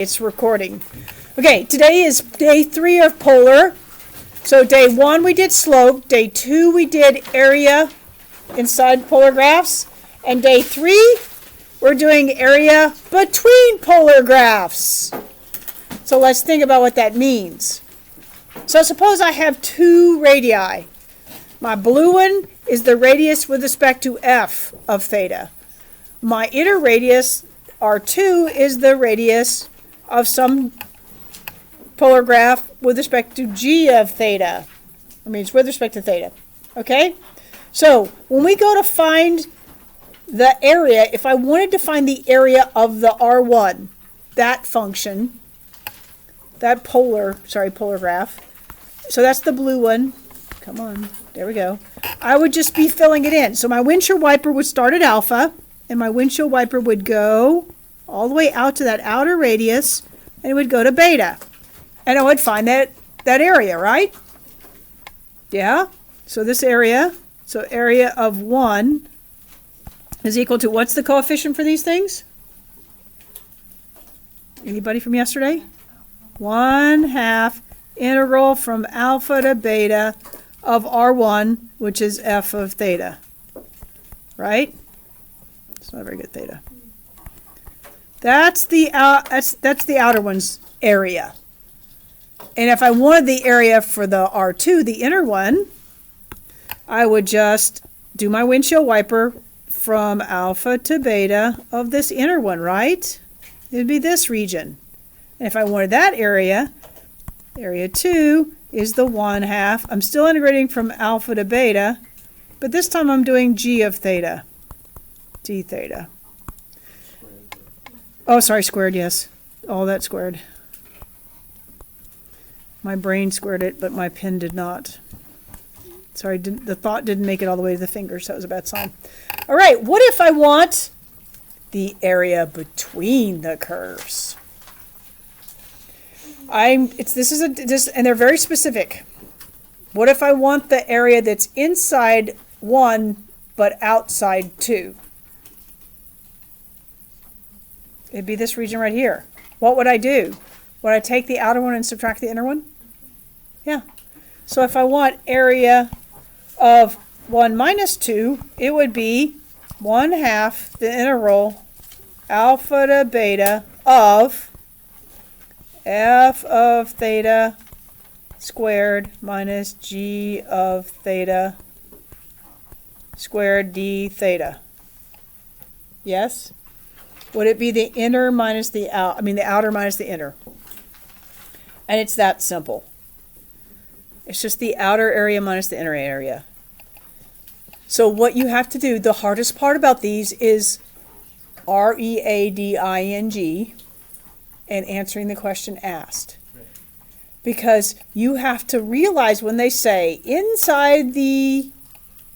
It's recording. Okay, today is day 3 of polar. So day 1 we did slope, day 2 we did area inside polar graphs, and day 3 we're doing area between polar graphs. So let's think about what that means. So suppose I have 2 radii. My blue one is the radius with respect to f of theta. My inner radius, R2, is the radius of some polar graph with respect to g of theta. I mean, it's with respect to theta. Okay? So, when we go to find the area, if I wanted to find the area of the R1, that function, that polar graph, so that's the blue one. Come on, there we go. I would just be filling it in. So my windshield wiper would start at alpha, and my windshield wiper would go all the way out to that outer radius, and it would go to beta. And I would find that area, right? Yeah? So this area, so area of 1 is equal to, what's the coefficient for these things? Anybody from yesterday? 1/2 integral from alpha to beta of R1, which is f of theta. Right? It's not a very good theta. That's the outer one's area. And if I wanted the area for the R2, the inner one, I would just do my windshield wiper from alpha to beta of this inner one, right? It would be this region. And if I wanted that area, area 2 is the 1/2. I'm still integrating from alpha to beta, but this time I'm doing g of theta, d theta. Oh, sorry, squared, yes. All that squared. My brain squared it, but my pen did not. Sorry, the thought didn't make it all the way to the finger, so that was a bad sign. All right, what if I want the area between the curves? And they're very specific. What if I want the area that's inside 1 but outside 2? It'd be this region right here. What would I do? Would I take the outer one and subtract the inner one? Yeah. So if I want area of 1 minus 2, it would be 1/2 the integral alpha to beta of f of theta squared minus g of theta squared d theta. Yes? Would it be the inner minus the outer minus the inner? And it's that simple. It's just the outer area minus the inner area. So what you have to do, the hardest part about these is reading and answering the question asked. Because you have to realize when they say inside the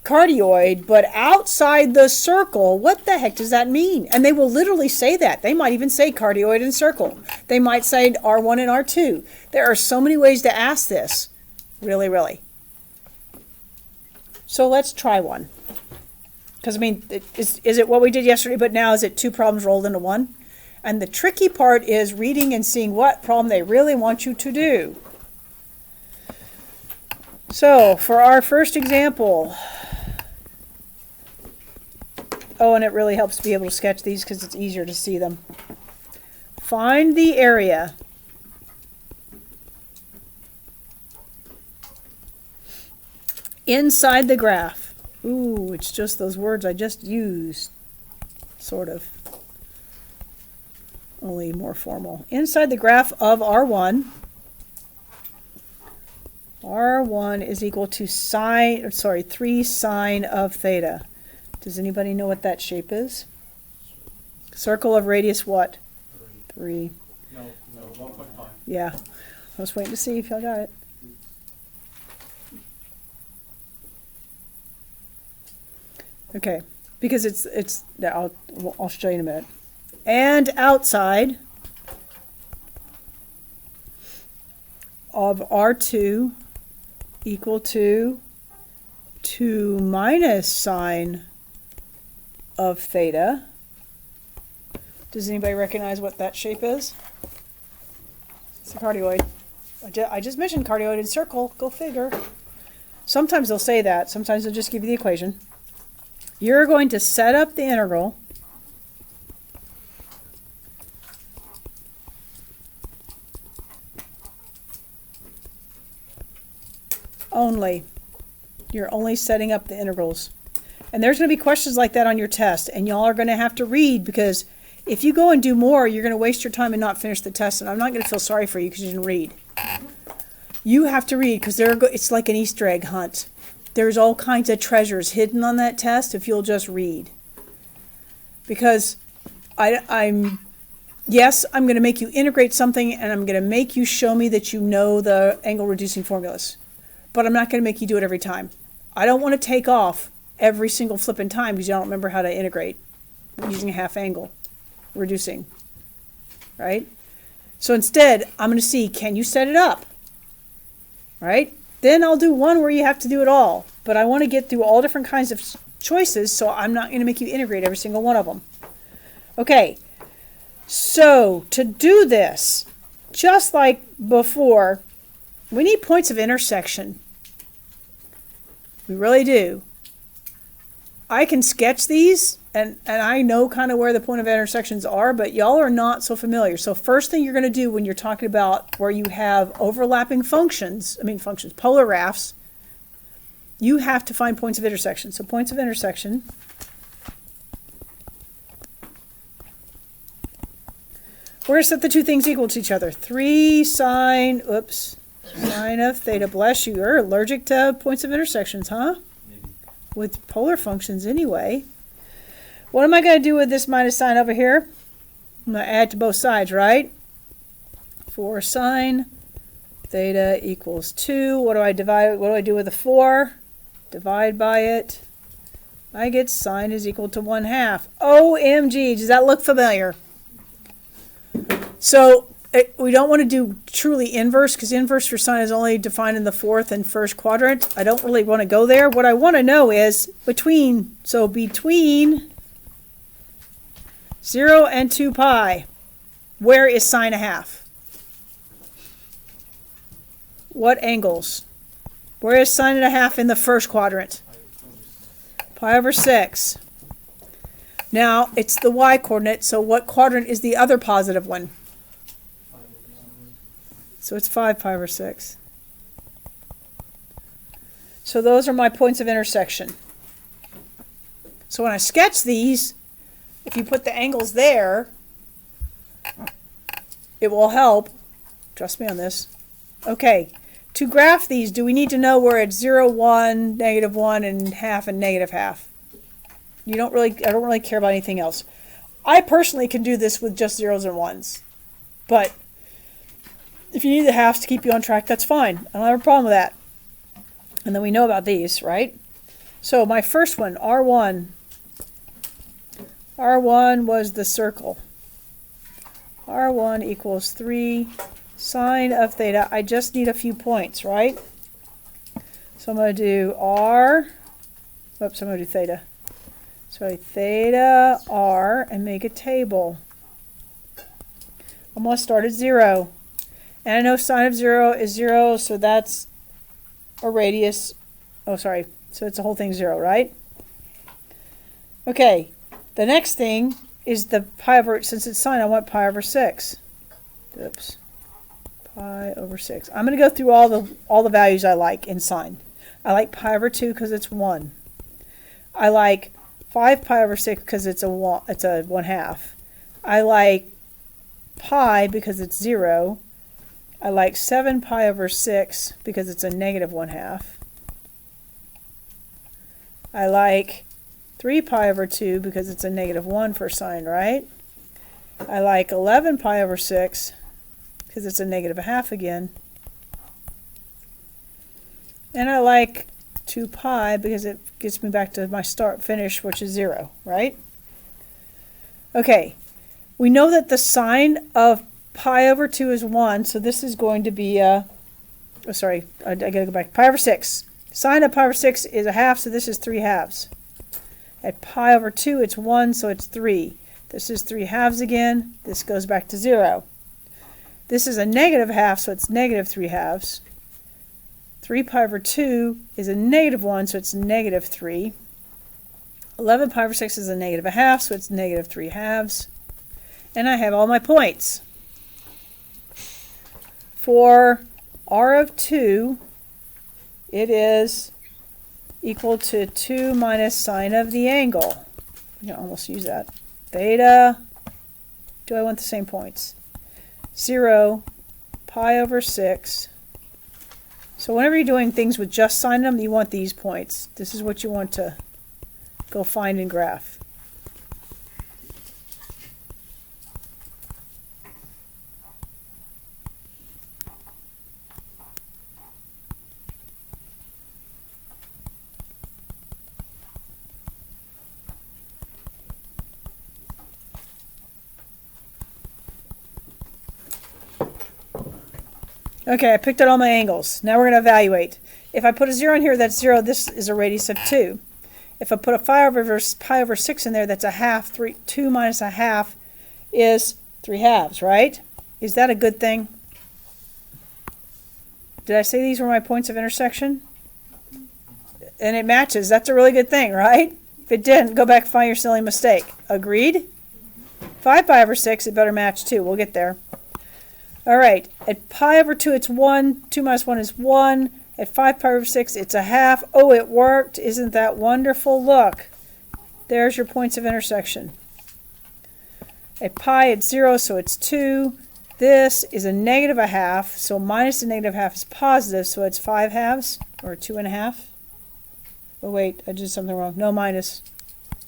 cardioid but outside the circle, what the heck does that mean? And they will literally say that. They might even say cardioid and circle. They might say R1 and R2. There are so many ways to ask this. Really, really. So let's try one. Because, I mean, is it what we did yesterday, but now is it 2 problems rolled into 1? And the tricky part is reading and seeing what problem they really want you to do. So, for our first example, oh, and it really helps to be able to sketch these because it's easier to see them. Find the area inside the graph. Ooh, it's just those words I just used, sort of. Only more formal. Inside the graph of R1, R1 is equal to 3 sine of theta. Does anybody know what that shape is? Circle of radius what? 3. No, 1.5. Yeah. I was waiting to see if y'all got it. Okay. Because I'll show you in a minute. And outside of R2 equal to 2 minus sine of theta. Does anybody recognize what that shape is? It's a cardioid. I just mentioned cardioid circle. Go figure. Sometimes they'll say that. Sometimes they'll just give you the equation. You're going to set up the integral. Only. You're only setting up the integrals. And there's going to be questions like that on your test. And y'all are going to have to read, because if you go and do more, you're going to waste your time and not finish the test. And I'm not going to feel sorry for you because you didn't read. You have to read, because it's like an Easter egg hunt. There's all kinds of treasures hidden on that test if you'll just read. Because yes, I'm going to make you integrate something, and I'm going to make you show me that you know the angle reducing formulas. But I'm not going to make you do it every time. I don't want to take off every single flipping time because you don't remember how to integrate using a half angle reducing, right? So instead, I'm going to see, can you set it up, right? Then I'll do one where you have to do it all. But I want to get through all different kinds of choices, so I'm not going to make you integrate every single one of them. Okay, so to do this, just like before, we need points of intersection. We really do. I can sketch these, and I know kind of where the point of intersections are, but y'all are not so familiar. So first thing you're going to do when you're talking about where you have overlapping polar graphs, you have to find points of intersection. So points of intersection. We're going to set the two things equal to each other. 3 sine of theta. Bless you. You're allergic to points of intersections, huh? Maybe. With polar functions anyway. What am I going to do with this minus sign over here? I'm going to add to both sides, right? 4 sine theta equals 2. What do I divide? What do I do with the 4? Divide by it. I get sine is equal to 1/2. OMG, does that look familiar? So we don't want to do truly inverse, because inverse for sine is only defined in the fourth and first quadrant. I don't really want to go there. What I want to know is between 0 and 2 pi, where is sine a half? What angles? Where is sine and a half in the first quadrant? Pi over 6. Now, it's the y coordinate, so what quadrant is the other positive one? So it's 5 pi over 6. So those are my points of intersection. So when I sketch these, if you put the angles there, it will help. Trust me on this. Okay, to graph these, do we need to know where it's 0, 1, -1, and half, and -half? I don't really care about anything else. I personally can do this with just zeros and ones. But if you need the halves to keep you on track, that's fine. I don't have a problem with that. And then we know about these, right? So my first one, R1. R1 was the circle. R1 equals 3 sine of theta. I just need a few points, right? So I'm going to do R. Oops, I'm going to do theta. So theta R and make a table. I'm going to start at 0. And I know sine of 0 is 0, so that's a radius. Oh, sorry. So it's the whole thing 0, right? Okay. The next thing is the pi over, since it's sine, I want pi over 6. Oops. Pi over 6. I'm going to go through all the values I like in sine. I like pi over 2 because it's 1. I like 5 pi over 6 because it's a 1/2. I like pi because it's 0. I like 7 pi over 6 because it's a -1/2. I like 3 pi over 2 because it's a -1 for sine, right? I like 11 pi over 6 because it's a -1/2 again. And I like 2 pi because it gets me back to my finish, which is 0, right? Okay, we know that the sine of pi over 2 is 1, so this is going to be I gotta go back. Pi over 6. Sine of pi over 6 is a half, so this is 3 halves. At pi over 2, it's 1, so it's 3. This is 3 halves again. This goes back to 0. This is a negative half, so it's negative 3 halves. 3 pi over 2 is a negative 1, so it's negative 3. 11 pi over 6 is a negative a half, so it's negative 3 halves. And I have all my points. For r of 2, it is equal to 2 minus sine of the angle. I can almost use that. Theta. Do I want the same points? 0 pi over 6. So whenever you're doing things with just sine them, you want these points. This is what you want to go find and graph. Okay, I picked out all my angles. Now we're going to evaluate. If I put a 0 in here, that's 0. This is a radius of 2. If I put a pi over 6 in there, that's a half. 2 minus a half is 3 halves, right? Is that a good thing? Did I say these were my points of intersection? And it matches. That's a really good thing, right? If it didn't, go back and find your silly mistake. Agreed? 5 pi over 6, it better match too. We'll get there. All right, at pi over 2, it's 1. 2 minus 1 is 1. At 5 pi over 6, it's a half. Oh, it worked. Isn't that wonderful? Look, there's your points of intersection. At pi, it's 0, so it's 2. This is a negative a half, so minus a negative half is positive, so it's 5 halves, or 2.5. Oh, wait, I did something wrong. No, minus.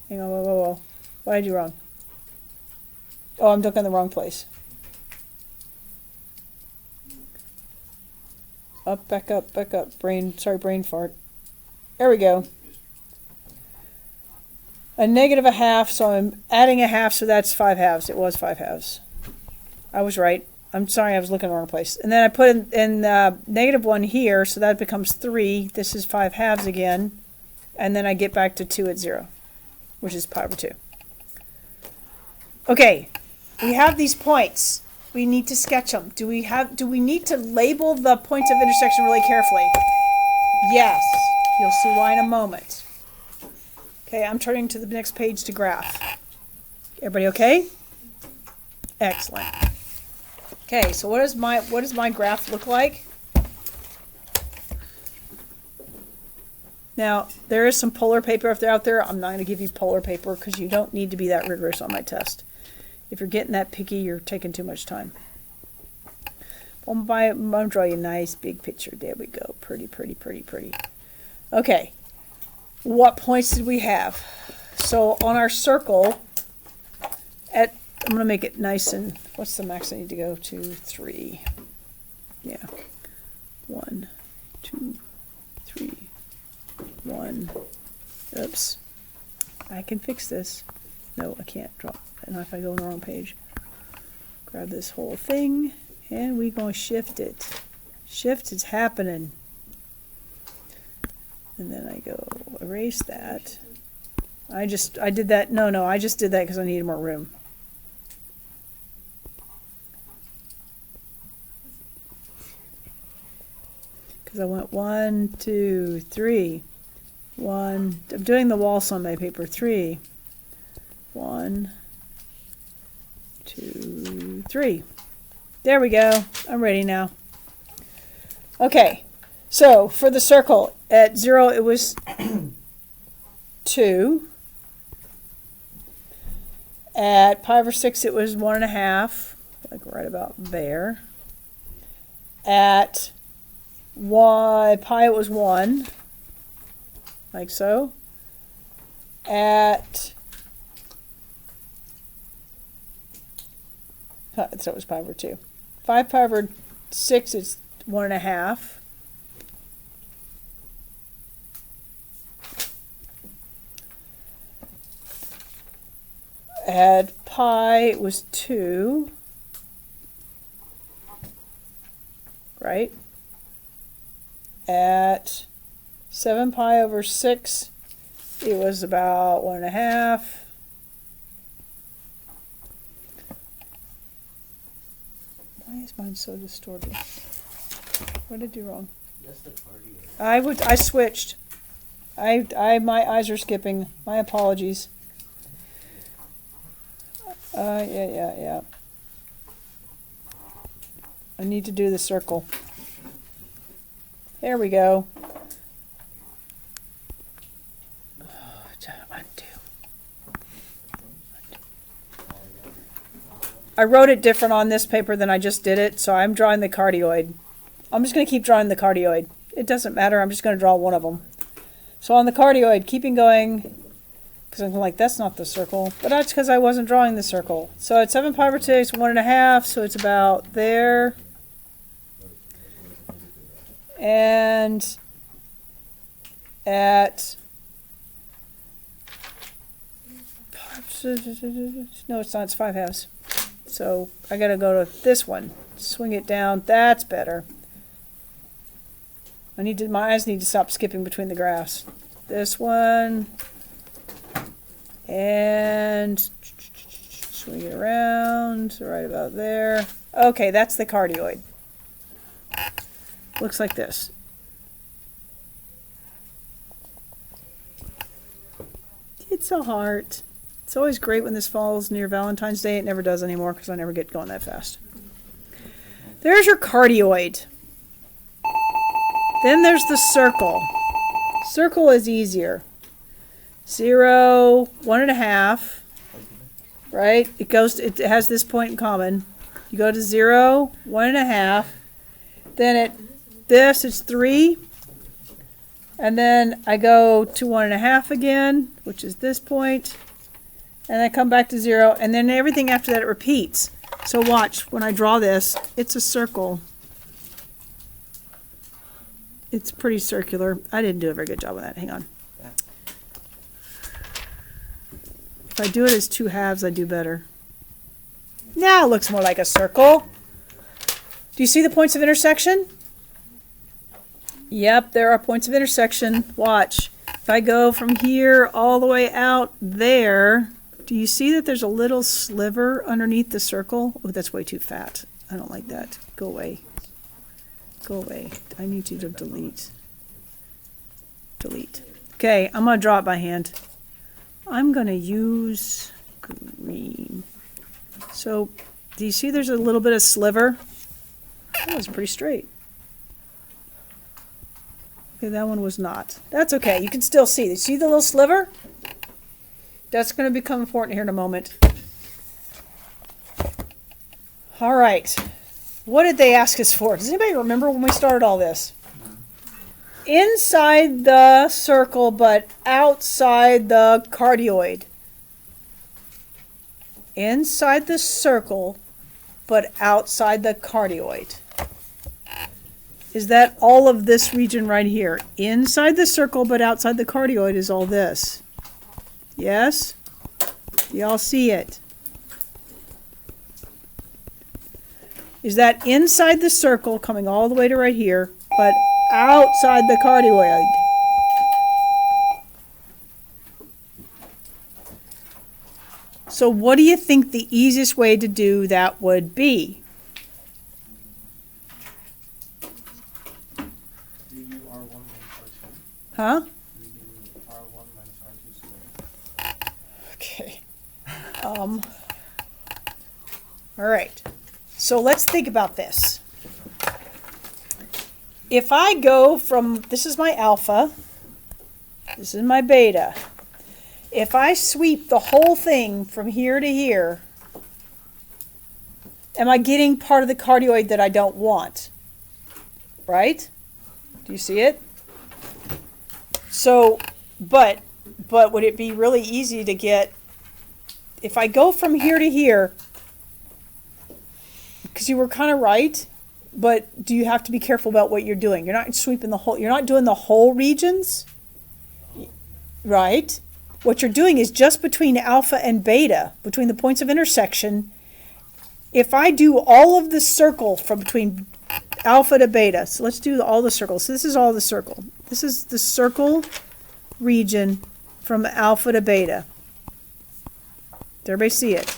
Hang on, whoa. What did I do wrong? Oh, I'm looking in the wrong place. Up, back up, brain fart. There we go. A negative a half, so I'm adding a half, so that's 5 halves. It was 5 halves. I was right. I'm sorry, I was looking in the wrong place. And then I put in negative 1 here, so that becomes 3. This is 5 halves again. And then I get back to 2 at 0, which is pi over 2. Okay, we have these points. We need to sketch them. Do we need to label the points of intersection really carefully? Yes. You'll see why in a moment. Okay, I'm turning to the next page to graph. Everybody okay? Excellent. Okay, so what does my graph look like? Now, there is some polar paper if they're out there. I'm not going to give you polar paper because you don't need to be that rigorous on my test. If you're getting that picky, you're taking too much time. I'm going to draw you a nice big picture. There we go. Pretty. Okay. What points did we have? So on our circle, I'm going to make it nice and, what's the max I need to go to? 3. Yeah. 1, 2, 3, 1. Oops. I can fix this. No, I can't draw. And if I go on the wrong page, grab this whole thing, and we're going to shift it. Shift is happening. And then I go erase that. I did that. No, I just did that because I needed more room. Because I went 1, 2, 3. 1. I'm doing the waltz on my paper. 3. 1, 2, 3. There we go. I'm ready now. Okay, so for the circle, at 0 it was 2. At pi over 6 it was 1.5, like right about there. At pi it was 1, like so. So it was pi over 2. 5 pi over 6 is 1.5. At pi it was 2. Right? At 7 pi over 6 it was about 1.5. Why is mine's so distorted? What did I do wrong? That's the cardio. I switched. My eyes are skipping. My apologies. Yeah. I need to do the circle. There we go. Undo. I wrote it different on this paper than I just did it, so I'm drawing the cardioid. I'm just going to keep drawing the cardioid. It doesn't matter. I'm just going to draw one of them. So on the cardioid, keeping going, because I'm like, that's not the circle. But that's because I wasn't drawing the circle. So at 7 pi over 2, it's 1.5, so it's about there. And at... No, it's not. It's 5 halves. So I got to go to this one. Swing it down. That's better. My eyes need to stop skipping between the graphs. This one. And swing it around. Right about there. Okay, that's the cardioid. Looks like this. It's a heart. It's always great when this falls near Valentine's Day. It never does anymore because I never get going that fast. There's your cardioid. Then there's the circle. Circle is easier. 0, 1.5, right? It has this point in common. You go to 0, 1.5. Then at this, it's 3. And then I go to 1.5 again, which is this point. And I come back to 0. And then everything after that, it repeats. So watch, when I draw this, it's a circle. It's pretty circular. I didn't do a very good job of that. Hang on. If I do it as 2 halves, I do better. Now it looks more like a circle. Do you see the points of intersection? Yep, there are points of intersection. Watch. If I go from here all the way out there, do you see that there's a little sliver underneath the circle? Oh, that's way too fat. I don't like that. Go away. Go away. I need you to delete. Delete. Okay, I'm going to draw it by hand. I'm going to use green. So, do you see there's a little bit of sliver? That was pretty straight. Okay, that one was not. That's okay. You can still see. You see the little sliver? That's going to become important here in a moment. All right. What did they ask us for? Does anybody remember when we started all this? Inside the circle, but outside the cardioid. Inside the circle, but outside the cardioid. Is that all of this region right here? Inside the circle, but outside the cardioid is all this. Yes? Y'all see it? Is that inside the circle, coming all the way to right here, but outside the cardioid? So what do you think the easiest way to do that would be? Huh? Okay. All right. So let's think about this. If I go from, this is my alpha, this is my beta. If I sweep the whole thing from here to here, am I getting part of the cardioid that I don't want? Right? Do you see it? So, but would it be really easy to get, if I go from here to here, because you were kind of right, but do you have to be careful about what you're doing? You're not sweeping the whole, you're not doing the whole regions, right? What you're doing is just between alpha and beta, between the points of intersection. If I do all of the circle from between alpha to beta, so let's do all the circles. So this is all the circle. This is the circle region from alpha to beta. Does everybody see it?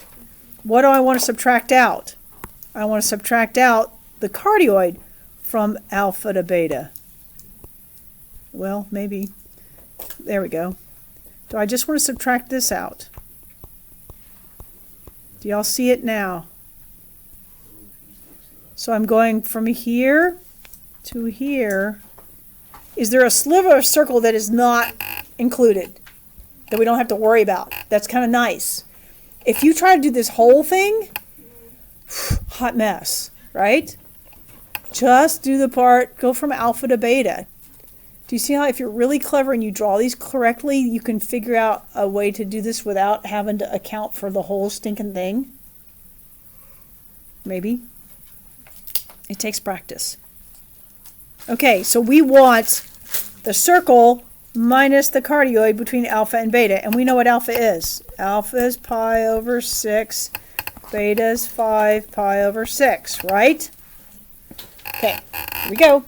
What do I want to subtract out? I want to subtract out the cardioid from alpha to beta. Well, maybe. There we go. Do I just want to subtract this out? Do y'all see it now? So I'm going from here to here. Is there a sliver of circle that is not included that we don't have to worry about? That's kind of nice. If you try to do this whole thing, hot mess, right? Just do the part, go from alpha to beta. Do you see how if you're really clever and you draw these correctly, you can figure out a way to do this without having to account for the whole stinking thing? Maybe. It takes practice. Okay, so we want the circle minus the cardioid between alpha and beta, and we know what alpha is. Alpha is pi over 6, beta is 5 pi over 6, right? Okay, here we go.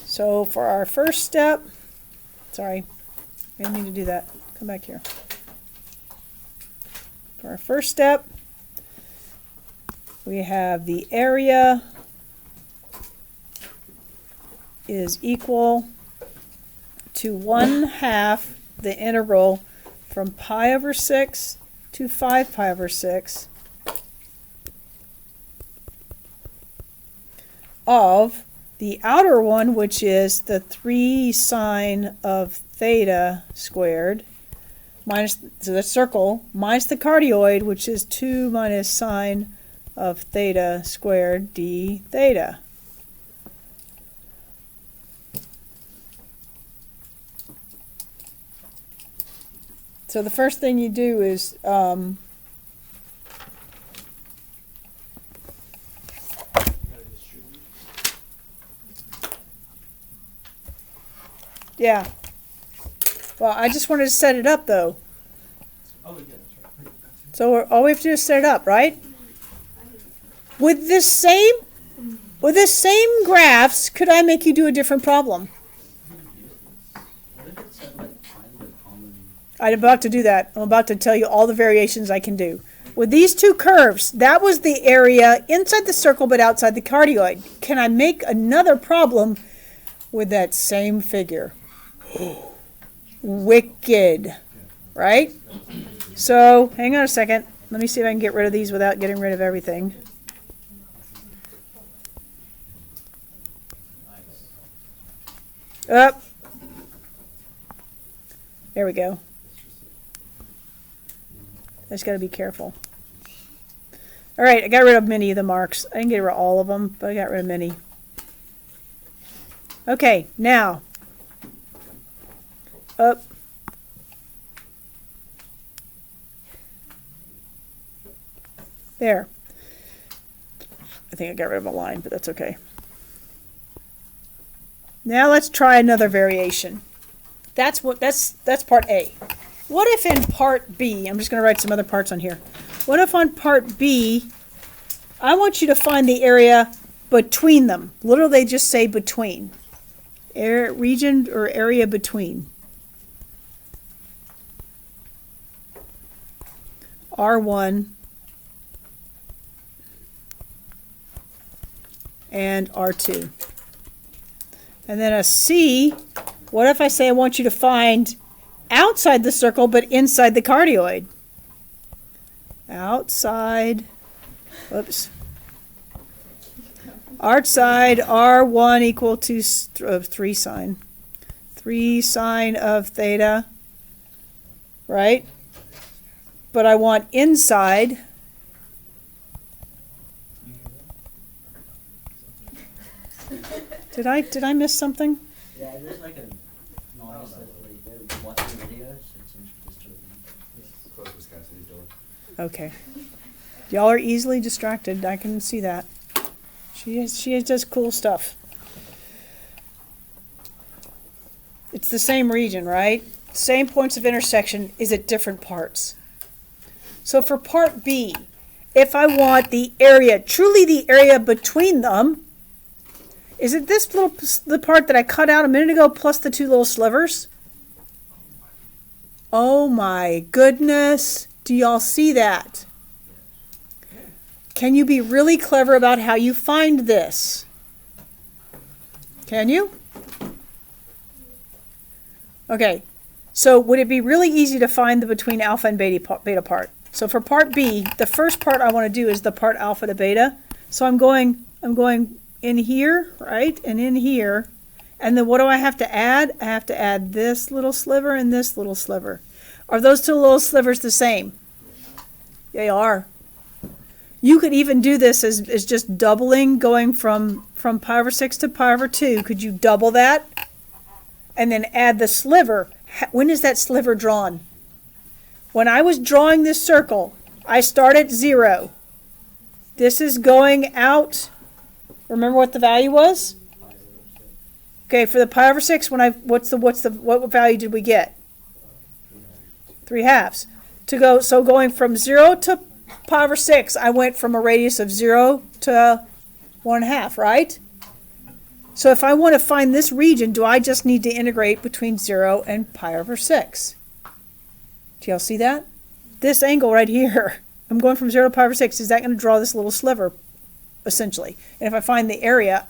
So for our first step, sorry, I didn't mean to do that. Come back here. For our first step, we have the area is equal to 1/2 the integral from pi over 6 to 5 pi over 6 of the outer one, which is the 3 sine of theta squared, minus the circle, minus the cardioid, which is 2 minus sine of theta squared d theta. So the first thing you do is yeah. Well, I just wanted to set it up, though. Oh, yeah, that's right. So all we have to do is set it up, right? With this same graphs, could I make you do a different problem? What if it said, like, find the common... I'm about to do that. I'm about to tell you all the variations I can do. With these two curves, that was the area inside the circle but outside the cardioid. Can I make another problem with that same figure? Wicked, right? So, hang on a second. Let me see if I can get rid of these without getting rid of everything. Up. There we go. I just got to be careful. All right, I got rid of many of the marks. I didn't get rid of all of them, but I got rid of many. Okay, now, up. There. I think I got rid of a line, but that's okay. Now let's try another variation. That's part A. What if in part B, I'm just going to write some other parts on here. What if on part B, I want you to find the area between them. Literally, they just say between. Region or area between. R1 and R2. And then a C, what if I say I want you to find outside the circle but inside the cardioid? Outside, whoops. Outside R1 equal to 3 sine. 3 sine of theta, right? But I want inside. Did I miss something? Yeah, there's like a noise that like they're watching videos. It's disturbing. Close this guy so he's door. Okay. Y'all are easily distracted. I can see that. She does cool stuff. It's the same region, right? Same points of intersection is at different parts. So for part B, if I want the area, truly the area between them, is it this the part that I cut out a minute ago plus the two little slivers? Oh my goodness. Do y'all see that? Can you be really clever about how you find this? Can you? Okay, so would it be really easy to find the between alpha and beta part? So for part B, the first part I want to do is the part alpha to beta. So I'm going in here, right, and in here. And then what do I have to add? I have to add this little sliver and this little sliver. Are those two little slivers the same? They are. You could even do this as just doubling, going from pi over 6 to pi over 2. Could you double that? And then add the sliver. When is that sliver drawn? When I was drawing this circle, I start at 0. This is going out. Remember what the value was? Okay, for the pi over 6, what value did we get? 3/2. So going from 0 to pi over 6, I went from a radius of 0 to 1/2, right? So if I want to find this region, do I just need to integrate between 0 and pi over 6? Do y'all see that? This angle right here, I'm going from 0 to pi over 6, is that going to draw this little sliver, essentially? And if I find the area,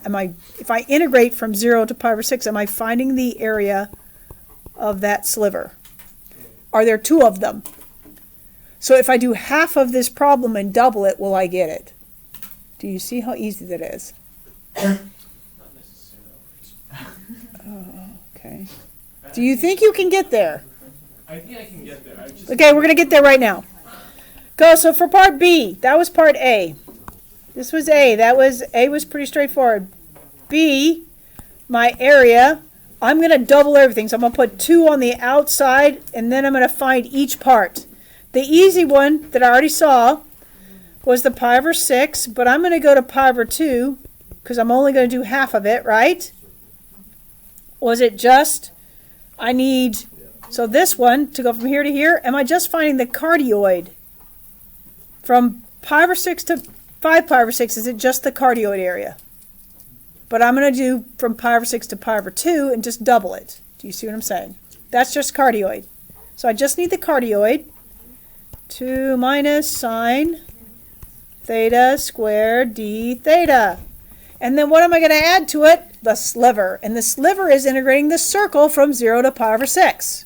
if I integrate from 0 to pi over 6, am I finding the area of that sliver? Are there two of them? So if I do half of this problem and double it, will I get it? Do you see how easy that is? Not necessarily. Oh, okay. Do you think you can get there? I think I can get there. Okay, we're going to get there right now. Go. So for part B, that was part A. This was A. A was pretty straightforward. B, my area, I'm going to double everything. So I'm going to put 2 on the outside, and then I'm going to find each part. The easy one that I already saw was the pi over 6, but I'm going to go to pi over 2 because I'm only going to do half of it, right? Was it just, so this one, to go from here to here, am I just finding the cardioid? From pi over 6 to 5 pi over 6, is it just the cardioid area? But I'm going to do from pi over 6 to pi over 2 and just double it. Do you see what I'm saying? That's just cardioid. So I just need the cardioid. 2 minus sine theta squared d theta. And then what am I going to add to it? The sliver. And the sliver is integrating the circle from 0 to pi over 6.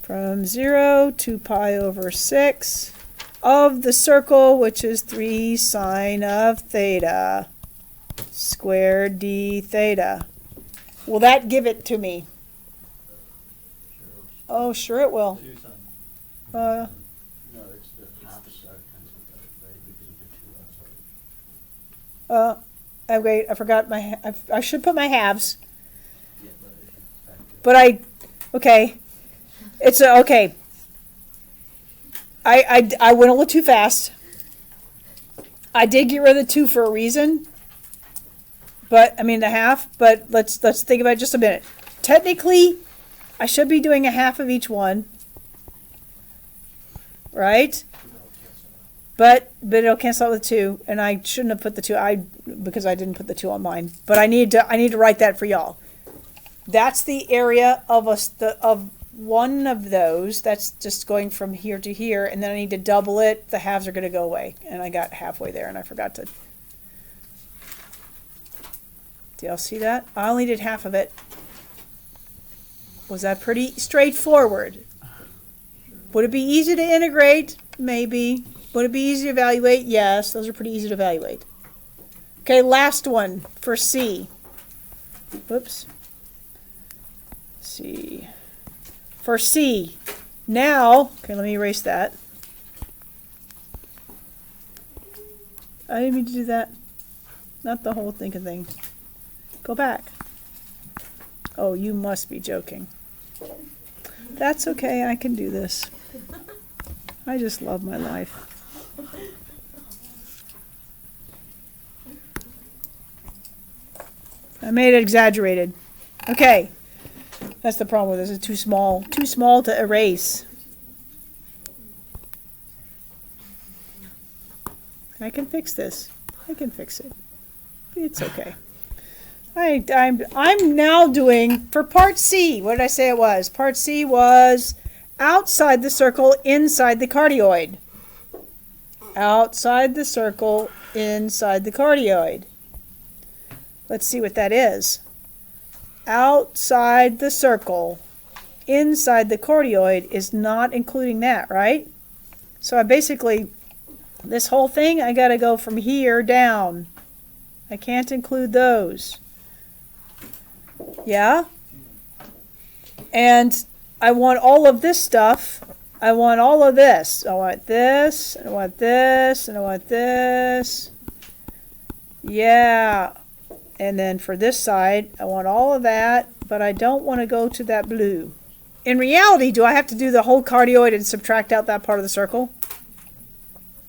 From 0 to pi over 6 of the circle, which is 3 sine of theta squared d theta. Will that give it to me? Oh, sure it will. No, it's the halves are cancelled out, right, because of the 2 outside. Wait, I forgot I should put my halves. Yeah, but if you factor But okay. It's okay. I went a little too fast. I did get rid of the 2 for a reason. But, the half, but let's think about it just a minute. Technically, I should be doing a half of each one. Right? But it'll cancel out with 2, and I shouldn't have put the 2 because I didn't put the 2 on mine. But I need to write that for y'all. That's the area of one of those. That's just going from here to here, and then I need to double it. The halves are going to go away, and I got halfway there, and I forgot to. Do y'all see that? I only did half of it. Was that pretty straightforward? Would it be easy to integrate? Maybe. Would it be easy to evaluate? Yes, those are pretty easy to evaluate. Okay, last one for C. Whoops. C. For C, now, okay, let me erase that. I didn't mean to do that. Not the whole thinking thing. Go back. Oh, you must be joking. That's okay, I can do this. I just love my life. I made it exaggerated. Okay. That's the problem with this. It's too small to erase. I can fix this. I can fix it. It's okay. I'm now doing for part C. What did I say it was? Part C was outside the circle, inside the cardioid. outside the circle, inside the cardioid. Let's see what that is. Outside the circle, inside the cardioid is not including that, right? So I basically, this whole thing, I got to go from here down. I can't include those. Yeah? And I want all of this stuff. I want all of this. I want this, and I want this, and I want this. Yeah. And then for this side, I want all of that, but I don't want to go to that blue. In reality, do I have to do the whole cardioid and subtract out that part of the circle?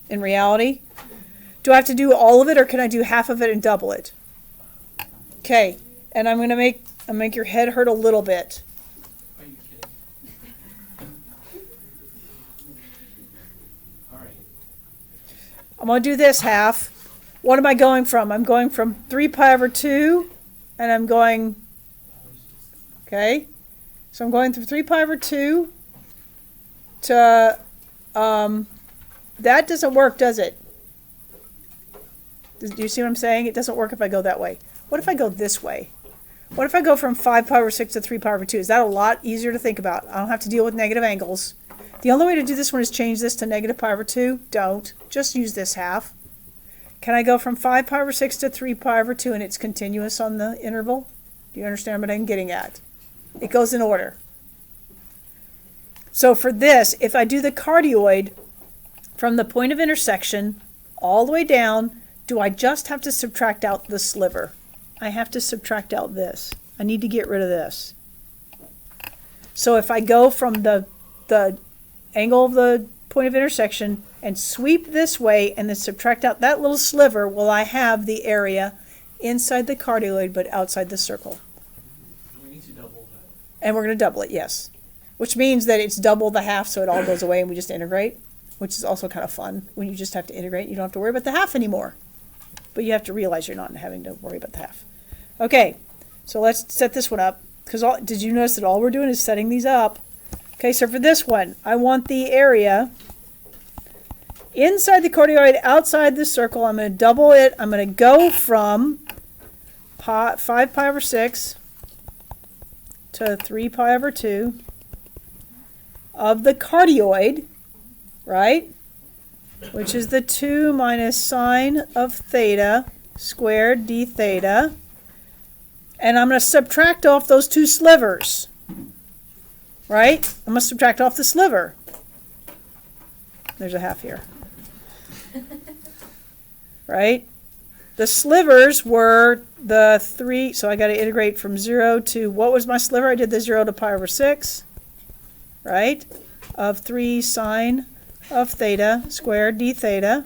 In reality? Do I have to do all of it, or can I do half of it and double it? Okay, and I'm going to make your head hurt a little bit. Are you kidding? Alright. I'm going to do this half. What am I going from? I'm going from 3 pi over 2, and I'm going, okay? So I'm going through 3 pi over 2 to, that doesn't work, does it? Do you see what I'm saying? It doesn't work if I go that way. What if I go this way? What if I go from 5 pi over 6 to 3 pi over 2? Is that a lot easier to think about? I don't have to deal with negative angles. The only way to do this one is change this to negative pi over 2. Don't. Just use this half. Can I go from 5 pi over 6 to 3 pi over 2 and it's continuous on the interval? Do you understand what I'm getting at? It goes in order. So for this, if I do the cardioid from the point of intersection all the way down, do I just have to subtract out the sliver? I have to subtract out this. I need to get rid of this. So if I go from the angle of the point of intersection and sweep this way and then subtract out that little sliver, will I have the area inside the cardioid but outside the circle? We need to double that. And we're going to double it, yes. Which means that it's double the half, so it all goes away and we just integrate, which is also kind of fun. When you just have to integrate, you don't have to worry about the half anymore. But you have to realize you're not having to worry about the half. Okay, so let's set this one up. Because did you notice that all we're doing is setting these up? Okay, so for this one, I want the area inside the cardioid, outside the circle. I'm going to double it. I'm going to go from 5 pi over 6 to 3 pi over 2 of the cardioid, right? Which is the 2 minus sine of theta squared d theta. And I'm going to subtract off those two slivers, right? I'm going to subtract off the sliver. There's a half here. Right? The slivers were the 3, so I got to integrate from 0 to, what was my sliver? I did the 0 to pi over 6, right? Of 3 sine of theta squared d theta.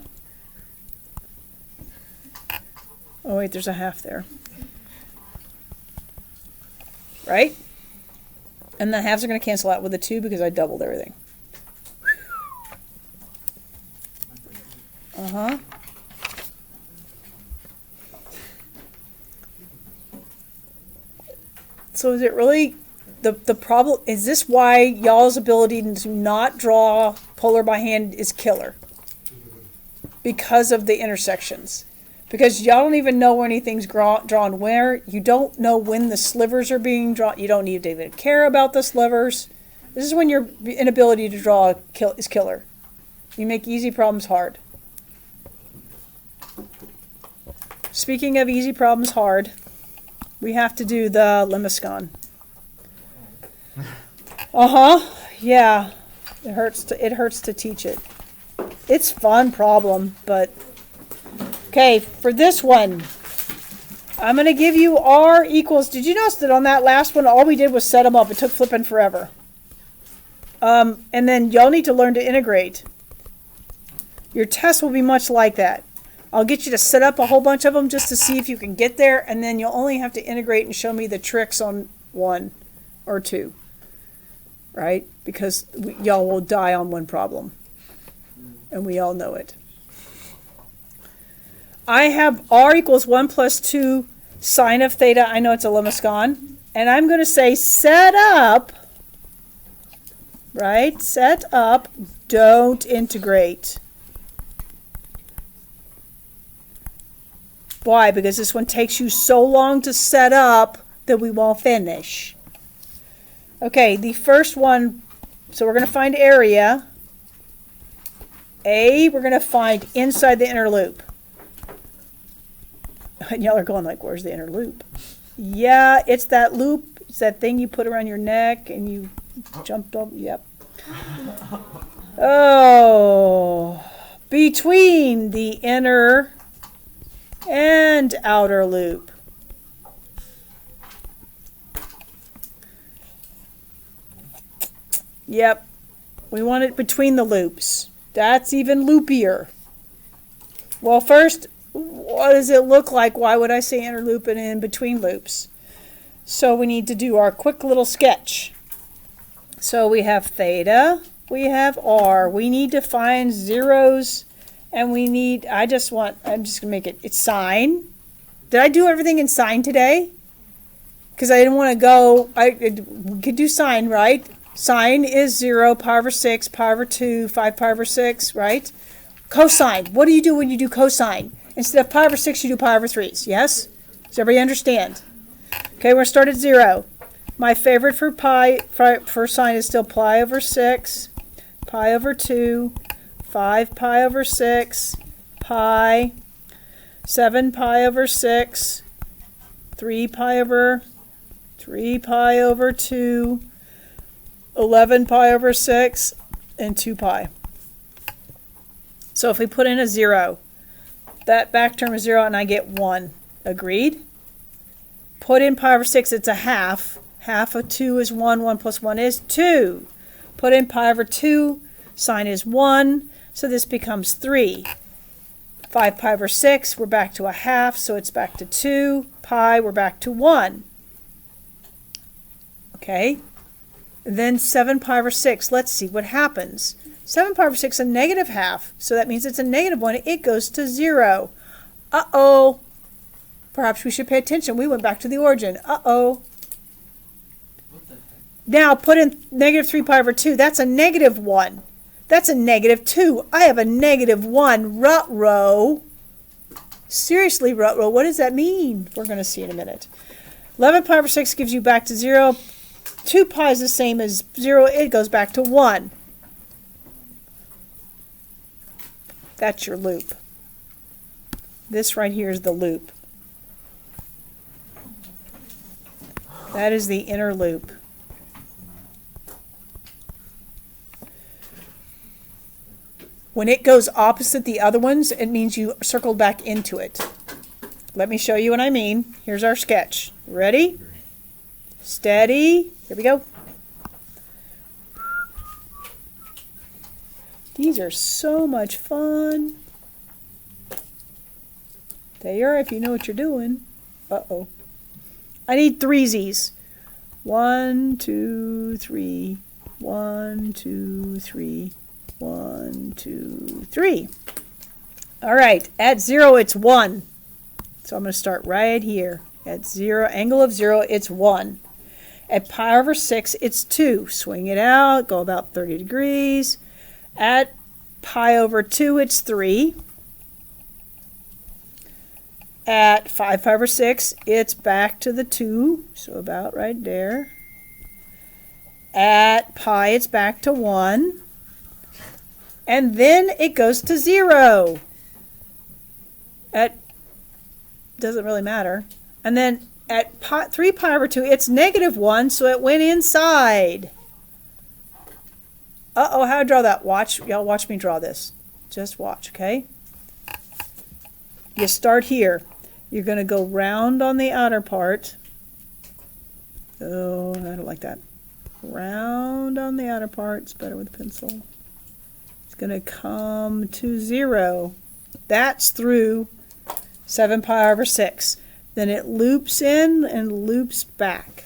Oh wait, there's a half there. Right? And the halves are going to cancel out with the 2 because I doubled everything. Uh-huh. So is it really the problem? Is this why y'all's ability to not draw polar by hand is killer? Because of the intersections. Because y'all don't even know when anything's drawn where. You don't know when the slivers are being drawn. You don't need to even care about the slivers. This is when your inability to draw is killer. You make easy problems hard. Speaking of easy problems hard, we have to do the lemniscate. Yeah. It hurts to teach it. It's a fun problem, but okay, for this one, I'm going to give you R equals, did you notice that on that last one, all we did was set them up. It took flipping forever. And then y'all need to learn to integrate. Your test will be much like that. I'll get you to set up a whole bunch of them just to see if you can get there, and then you'll only have to integrate and show me the tricks on 1 or 2. Right? Because y'all will die on one problem. And we all know it. I have R equals 1 plus 2 sine of theta. I know it's a lemniscate. And I'm going to say set up, right? Set up, don't integrate. Why? Because this one takes you so long to set up that we won't finish. Okay, the first one, so we're going to find area. A, we're going to find inside the inner loop. And y'all are going like, where's the inner loop? Yeah, it's that loop. It's that thing you put around your neck and you jumped over. Yep. Oh, between the inner and outer loop. Yep, we want it between the loops. That's even loopier. Well, first, what does it look like? Why would I say inner loop and in between loops? So we need to do our quick little sketch. So we have theta, we have r. We need to find zeros, and we need, I'm just going to make it's sine. Did I do everything in sine today? Because I didn't want to go, we could do sine, right? Sine is 0, pi over 6, pi over 2, 5 pi over 6, right? Cosine. What do you do when you do cosine? Instead of pi over 6, you do pi over 3s. Yes? Does everybody understand? Okay, we're going to start at 0. My favorite for for sine is still pi over 6, pi over 2, 5 pi over 6, pi, 7 pi over 6, 3 pi over 2, 11 pi over 6, and 2 pi. So if we put in a 0, that back term is 0 and I get 1. Agreed? Put in pi over 6, it's a half. Half of 2 is 1. 1 plus 1 is 2. Put in pi over 2, sine is 1, so this becomes 3. 5 pi over 6, we're back to a half, so it's back to 2. Pi, we're back to 1. Okay? Then 7 pi over 6, let's see what happens. 7 pi over 6 is a negative half, so that means it's a negative 1. It goes to 0. Uh-oh. Perhaps we should pay attention. We went back to the origin. Uh-oh. What the heck? Now put in negative 3 pi over 2. That's a negative 1. That's a negative 2. I have a negative 1. Ruh-roh. Seriously, ruh-roh, what does that mean? We're going to see in a minute. 11 pi over 6 gives you back to 0. 2 pi is the same as 0. It goes back to 1. That's your loop. This right here is the loop. That is the inner loop. When it goes opposite the other ones, it means you circled back into it. Let me show you what I mean. Here's our sketch. Ready? Steady. Here we go. These are so much fun. There you are if you know what you're doing. Uh-oh. I need threesies. 1, 2, 3. 1, 2, 3. 1, 2, 3. All right. At 0, it's 1. So I'm going to start right here. At 0, angle of 0, it's 1. At pi over 6, it's 2. Swing it out. Go about 30 degrees. At pi over 2, it's 3. At 5 pi over 6, it's back to the 2, so about right there. At pi, it's back to 1. And then it goes to 0. Doesn't really matter. And then at 3 pi over 2, it's negative 1, so it went inside. Uh-oh, how do I draw that? Y'all watch me draw this. Just watch, okay? You start here. You're going to go round on the outer part. Oh, I don't like that. Round on the outer part. It's better with a pencil. It's going to come to 0. That's through 7 pi over 6. Then it loops in and loops back.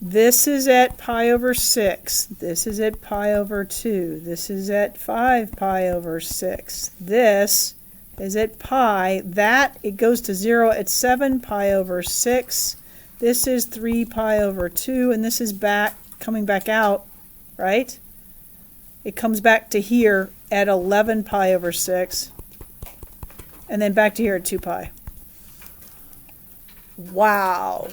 This is at pi over 6. This is at pi over 2. This is at 5 pi over 6. This is at pi. That, it goes to 0 at 7 pi over 6. This is 3 pi over 2. And this is back, coming back out, right? It comes back to here at 11 pi over 6. And then back to here at 2 pi. Wow.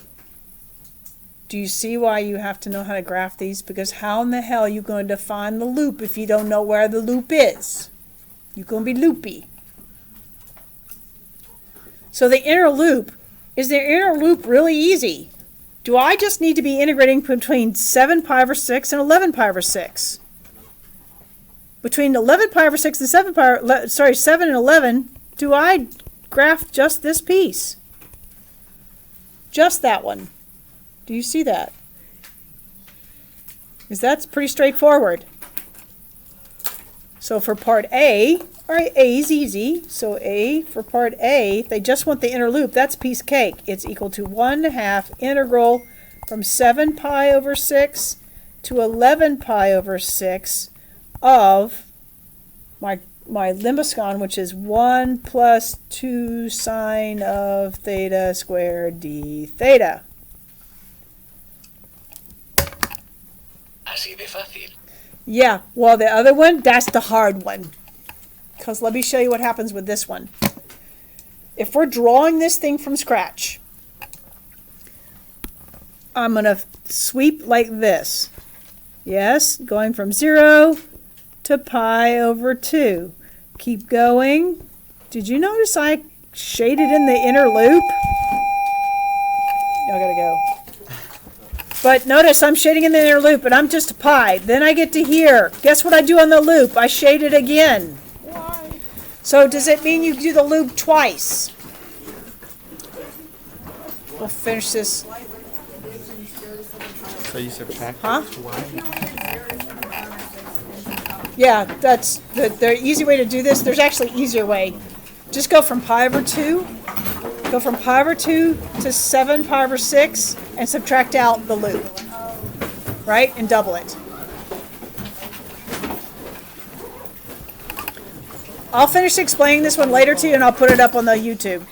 Do you see why you have to know how to graph these? Because how in the hell are you going to find the loop if you don't know where the loop is? You're going to be loopy. So the inner loop, is the inner loop really easy? Do I just need to be integrating between 7 pi over 6 and 11 pi over 6? Between 11 pi over 6 and 7 and 11, do I graph just this piece? Just that one. Do you see that? Because that's pretty straightforward. So for part A, all right, A is easy. So A, for part A, if they just want the inner loop, that's piece of cake. It's equal to 1/2 integral from 7 pi over 6 to 11 pi over 6 of my limboscon, which is 1 plus 2 sine of theta squared d theta. Así de fácil. Yeah, well, the other one, that's the hard one. Because let me show you what happens with this one. If we're drawing this thing from scratch, I'm going to sweep like this. Yes, going from 0 to pi over 2. Keep going. Did you notice I shaded in the inner loop? I gotta go. But notice I'm shading in the inner loop, and I'm just a pi. Then I get to here. Guess what I do on the loop? I shade it again. Why? So does it mean you do the loop twice? We'll finish this. So you subtract Huh? y? Yeah, that's the easy way to do this. There's actually an easier way. Just go from pi over 2. Go from pi over 2 to 7 pi over 6 and subtract out the loop. Right? And double it. I'll finish explaining this one later to you and I'll put it up on the YouTube.